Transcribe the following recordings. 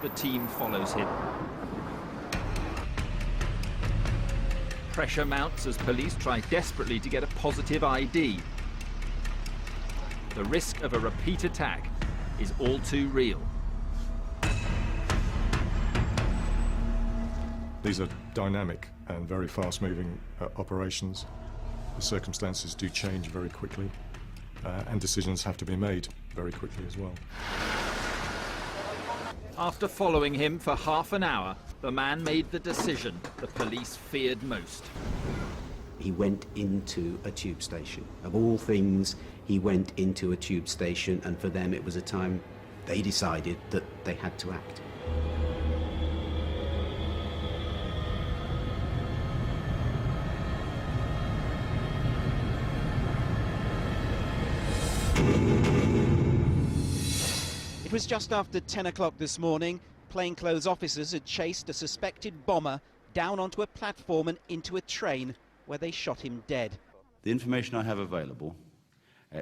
the team follows him. Pressure mounts as police try desperately to get a positive ID. The risk of a repeat attack is all too real. These are dynamic and very fast-moving operations. The circumstances do change very quickly, and decisions have to be made very quickly as well. After following him for half an hour, the man made the decision the police feared most. He went into a tube station. Of all things, he went into a tube station, and for them it was a time they decided that they had to act. It was just after 10 o'clock this morning. Plainclothes officers had chased a suspected bomber down onto a platform and into a train, where they shot him dead. The information I have available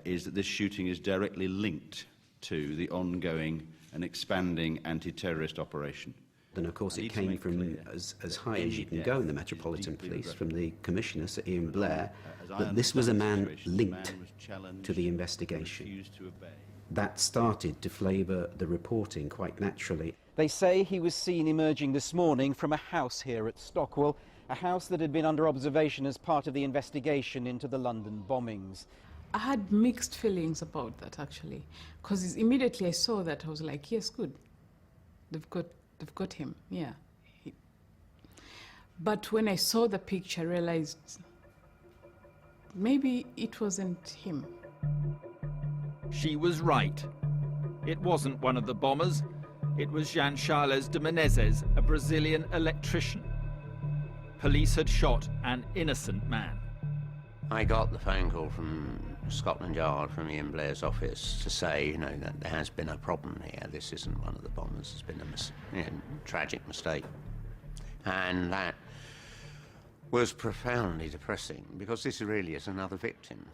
is that this shooting is directly linked to the ongoing and expanding anti-terrorist operation. And of course it came from as high as you can go in the Metropolitan Police, from the Commissioner, Sir Ian Blair, that this was a man linked to the investigation. That started to flavour the reporting quite naturally. They say he was seen emerging this morning from a house here at Stockwell, a house that had been under observation as part of the investigation into the London bombings. I had mixed feelings about that, actually, because immediately I saw that, I was like, yes, good, they've got him, yeah. But when I saw the picture, I realized maybe it wasn't him. She was right. It wasn't one of the bombers. It was Jean Charles de Menezes, a Brazilian electrician. Police had shot an innocent man. I got the phone call from Scotland Yard, from Ian Blair's office, to say, you know, that there has been a problem here. This isn't one of the bombers. It's been a tragic mistake. And that was profoundly depressing, because this really is another victim.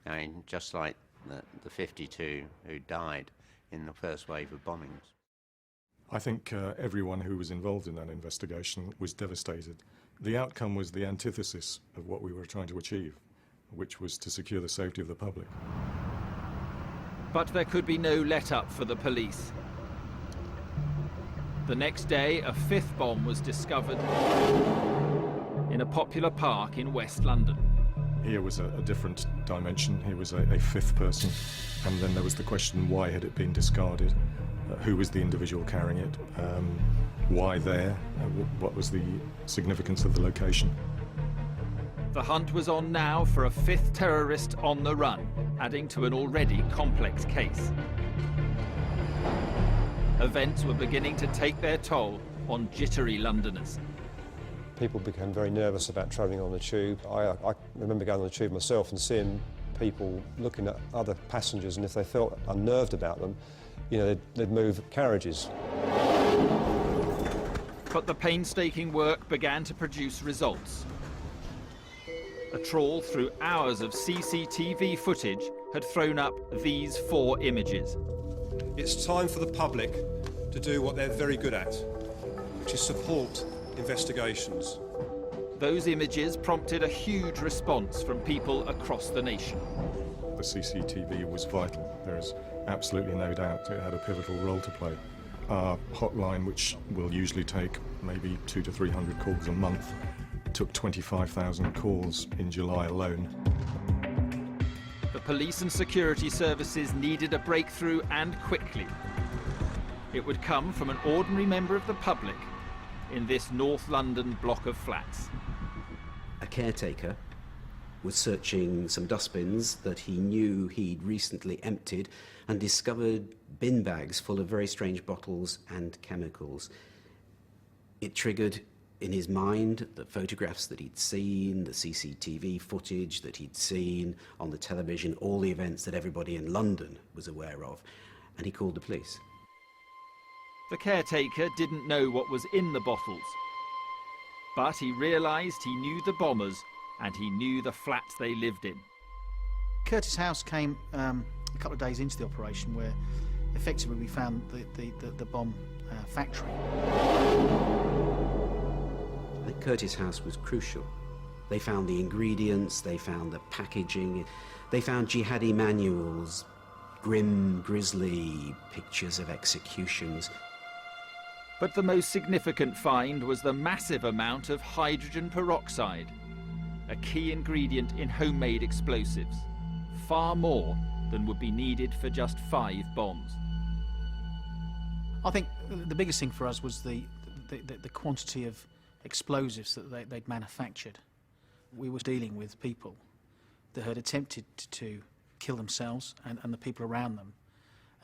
I mean, just like the 52 who died in the first wave of bombings. I think everyone who was involved in that investigation was devastated. The outcome was the antithesis of what we were trying to achieve, which was to secure the safety of the public. But there could be no let-up for the police. The next day, a fifth bomb was discovered in a popular park in West London. Here was a different dimension. Here was a fifth person, and then there was the question, why had it been discarded? Who was the individual carrying it? Why there? What was the significance of the location? The hunt was on now for a fifth terrorist on the run, adding to an already complex case. Events were beginning to take their toll on jittery Londoners. People became very nervous about travelling on the tube. I remember going on the tube myself and seeing people looking at other passengers, and if they felt unnerved about them, you know, they'd move carriages. But the painstaking work began to produce results. A trawl through hours of CCTV footage had thrown up these 4 images. It's time for the public to do what they're very good at, which is support investigations. Those images prompted a huge response from people across the nation. The CCTV was vital. There is absolutely no doubt it had a pivotal role to play. Our hotline, which will usually take maybe 200 to 300 calls a month, took 25,000 calls in July alone. The police and security services needed a breakthrough, and quickly. It would come from an ordinary member of the public in this North London block of flats. A caretaker was searching some dustbins that he knew he'd recently emptied and discovered bin bags full of very strange bottles and chemicals. It triggered in his mind the photographs that he'd seen, the CCTV footage that he'd seen on the television, all the events that everybody in London was aware of, and he called the police. The caretaker didn't know what was in the bottles, but he realised he knew the bombers and he knew the flats they lived in. Curtis House came a couple of days into the operation, where effectively we found the bomb factory. The Curtis house was crucial. They found the ingredients, they found the packaging, they found jihadi manuals, grim, grisly pictures of executions. But the most significant find was the massive amount of hydrogen peroxide, a key ingredient in homemade explosives, far more than would be needed for just 5 bombs. I think the biggest thing for us was the quantity of explosives that they'd manufactured. We were dealing with people that had attempted to kill themselves and the people around them,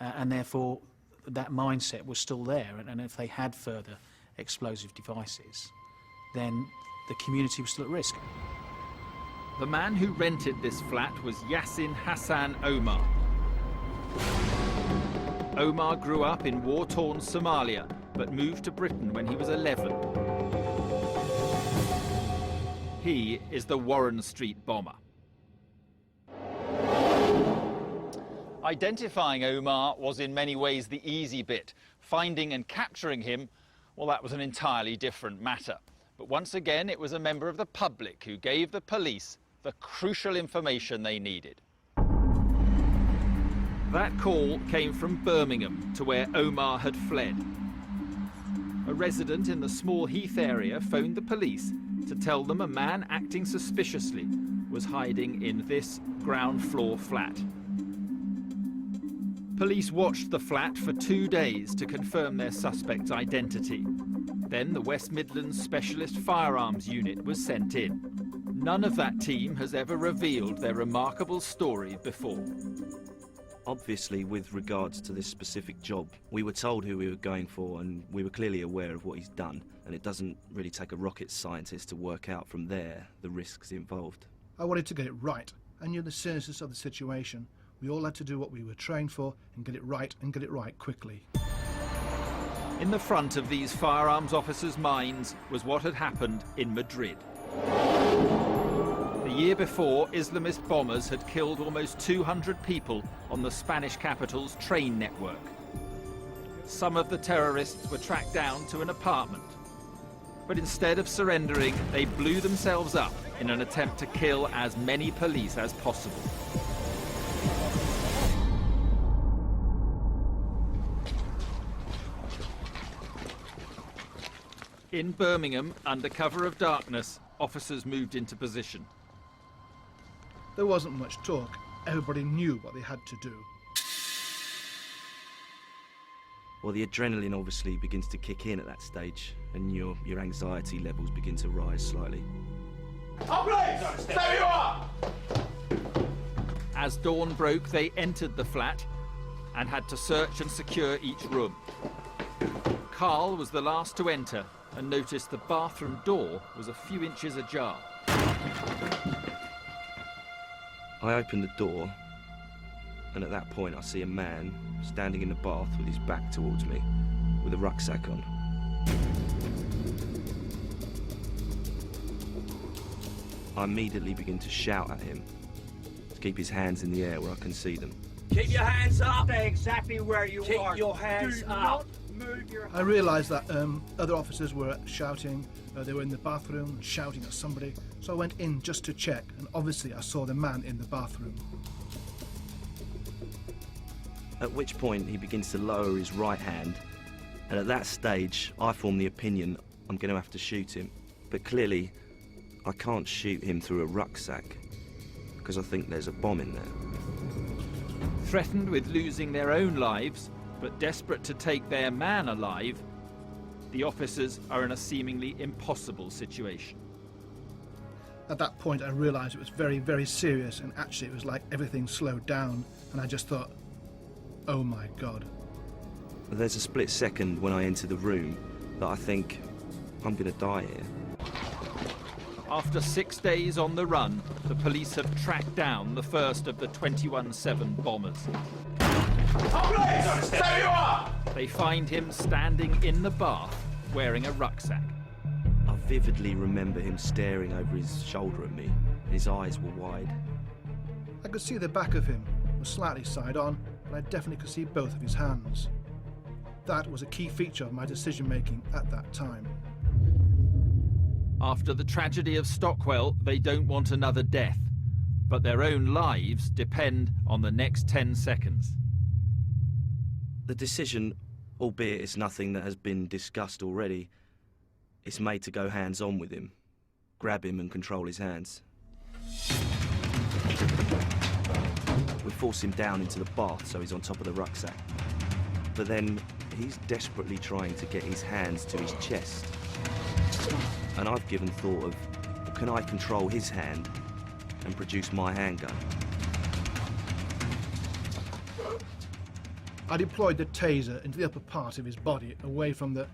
and therefore that mindset was still there, and if they had further explosive devices, then the community was still at risk. The man who rented this flat was Yassin Hassan Omar. Omar grew up in war-torn Somalia, but moved to Britain when he was 11. He is the Warren Street bomber. Identifying Omar was in many ways the easy bit. Finding and capturing him, well, that was an entirely different matter. But once again, it was a member of the public who gave the police the crucial information they needed. That call came from Birmingham, to where Omar had fled. A resident in the Small Heath area phoned the police to tell them a man acting suspiciously was hiding in this ground floor flat. Police watched the flat for 2 days to confirm their suspect's identity. Then the West Midlands Specialist Firearms Unit was sent in. None of that team has ever revealed their remarkable story before. Obviously, with regards to this specific job, we were told who we were going for and we were clearly aware of what he's done. And it doesn't really take a rocket scientist to work out from there the risks involved. I wanted to get it right. I knew the seriousness of the situation. We all had to do what we were trained for and get it right, and get it right quickly. In the front of these firearms officers' minds was what had happened in Madrid. The year before, Islamist bombers had killed almost 200 people on the Spanish capital's train network. Some of the terrorists were tracked down to an apartment. But instead of surrendering, they blew themselves up in an attempt to kill as many police as possible. In Birmingham, under cover of darkness, officers moved into position. There wasn't much talk. Everybody knew what they had to do. Well, the adrenaline obviously begins to kick in at that stage, and your anxiety levels begin to rise slightly. There you are! As dawn broke, they entered the flat and had to search and secure each room. Carl was the last to enter and noticed the bathroom door was a few inches ajar. I open the door, and at that point I see a man standing in the bath with his back towards me, with a rucksack on. I immediately begin to shout at him to keep his hands in the air where I can see them. Keep your hands up! Stay exactly where you are. Keep your hands Do up. not move your hands. I realised that other officers were shouting. They were in the bathroom shouting at somebody. So I went in just to check, and obviously I saw the man in the bathroom. At which point he begins to lower his right hand, and at that stage I form the opinion I'm going to have to shoot him. But clearly I can't shoot him through a rucksack because I think there's a bomb in there. Threatened with losing their own lives, but desperate to take their man alive, the officers are in a seemingly impossible situation. At that point I realised it was very, very serious, and actually it was like everything slowed down, and I just thought, oh my God. There's a split second when I enter the room that I think I'm going to die here. After 6 days on the run, the police have tracked down the first of the 21-7 bombers. There you are! They find him standing in the bath wearing a rucksack. I vividly remember him staring over his shoulder at me, and his eyes were wide. I could see the back of him. It was slightly side on, but but I definitely could see both of his hands. That was a key feature of my decision-making at that time. After the tragedy of Stockwell, they don't want another death, but their own lives depend on the next 10 seconds. The decision, albeit it's nothing that has been discussed already, is made to go hands-on with him, grab him and control his hands. We force him down into the bath so he's on top of the rucksack. But then he's desperately trying to get his hands to his chest. And I've given thought of, can I control his hand and produce my handgun? I deployed the taser into the upper part of his body, away from the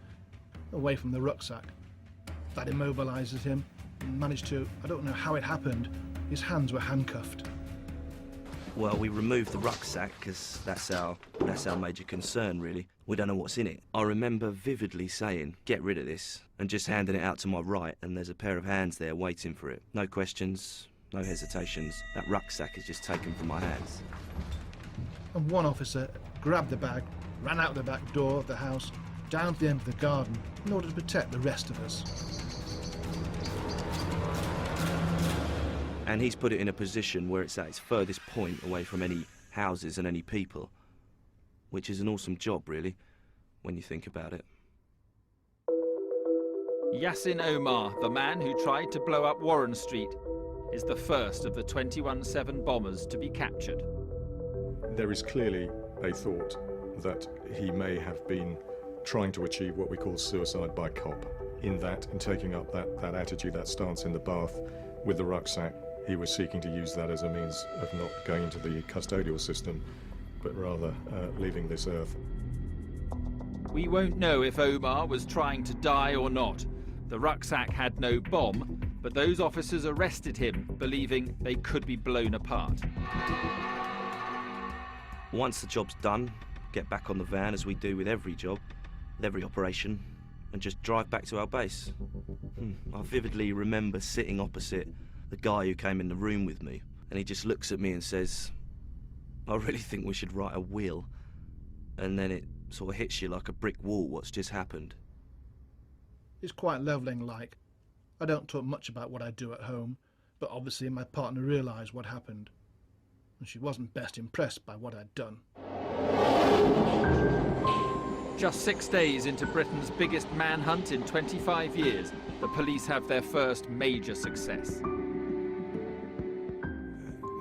rucksack. That immobilizes him, and managed to, I don't know how it happened, his hands were handcuffed. Well, we removed the rucksack because that's our major concern, really. We don't know what's in it. I remember vividly saying, get rid of this, and just handing it out to my right, and there's a pair of hands there waiting for it. No questions, no hesitations. That rucksack is just taken from my hands. And one officer grabbed the bag, ran out the back door of the house, down to the end of the garden, in order to protect the rest of us. And he's put it in a position where it's at its furthest point away from any houses and any people, which is an awesome job, really, when you think about it. Yassin Omar, the man who tried to blow up Warren Street, is the first of the 21/7 bombers to be captured. There is clearly a thought that he may have been trying to achieve what we call suicide by cop, in taking up that attitude, that stance in the bath with the rucksack. He was seeking to use that as a means of not going into the custodial system, but rather leaving this earth. We won't know if Omar was trying to die or not. The rucksack had no bomb, but those officers arrested him, believing they could be blown apart. Once the job's done, get back on the van, as we do with every job, with every operation, and just drive back to our base. I vividly remember sitting opposite the guy who came in the room with me, and he just looks at me and says, I really think we should write a will. And then it sort of hits you like a brick wall what's just happened. It's quite levelling, like. I don't talk much about what I do at home, but obviously my partner realised what happened, and she wasn't best impressed by what I'd done. Just 6 days into Britain's biggest manhunt in 25 years, the police have their first major success.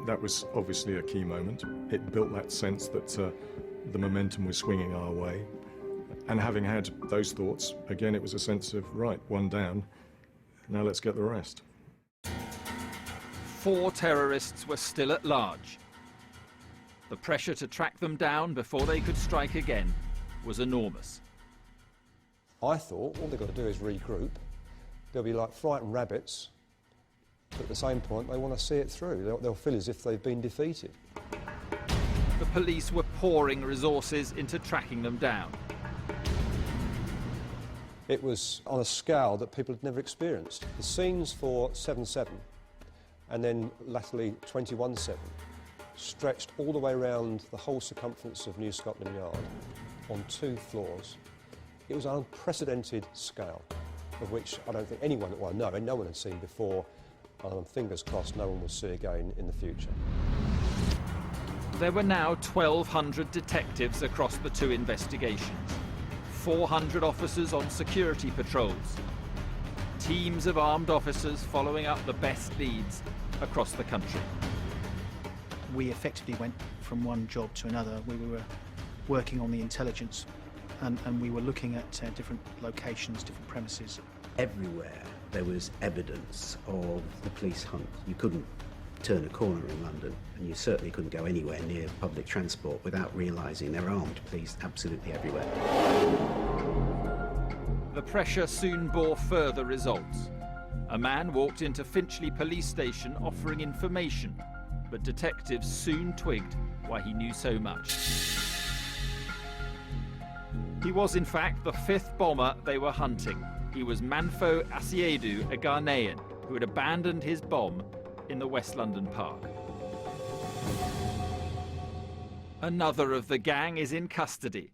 That was obviously a key moment. It built that sense that the momentum was swinging our way. And having had those thoughts, again, it was a sense of, right, one down, now let's get the rest. 4 terrorists were still at large. The pressure to track them down before they could strike again was enormous. I thought all they've got to do is regroup. They'll be like frightened rabbits, but at the same point they want to see it through. They'll feel as if they've been defeated. The police were pouring resources into tracking them down. It was on a scale that people had never experienced. The scenes for 7/7 and then latterly 21/7 stretched all the way around the whole circumference of New Scotland Yard on 2 floors. It was an unprecedented scale, of which I don't think anyone, well, no one had seen before, and fingers crossed no one will see again in the future. There were now 1,200 detectives across the 2 investigations, 400 officers on security patrols, teams of armed officers following up the best leads across the country. We effectively went from one job to another. We were working on the intelligence and we were looking at different locations, different premises. Everywhere there was evidence of the police hunt. You couldn't turn a corner in London, and you certainly couldn't go anywhere near public transport without realising there are armed police absolutely everywhere. The pressure soon bore further results. A man walked into Finchley police station offering information, but detectives soon twigged why he knew so much. He was in fact the 5th bomber they were hunting. He was Manfo Asiedu, a Ghanaian, who had abandoned his bomb in the West London park. Another of the gang is in custody.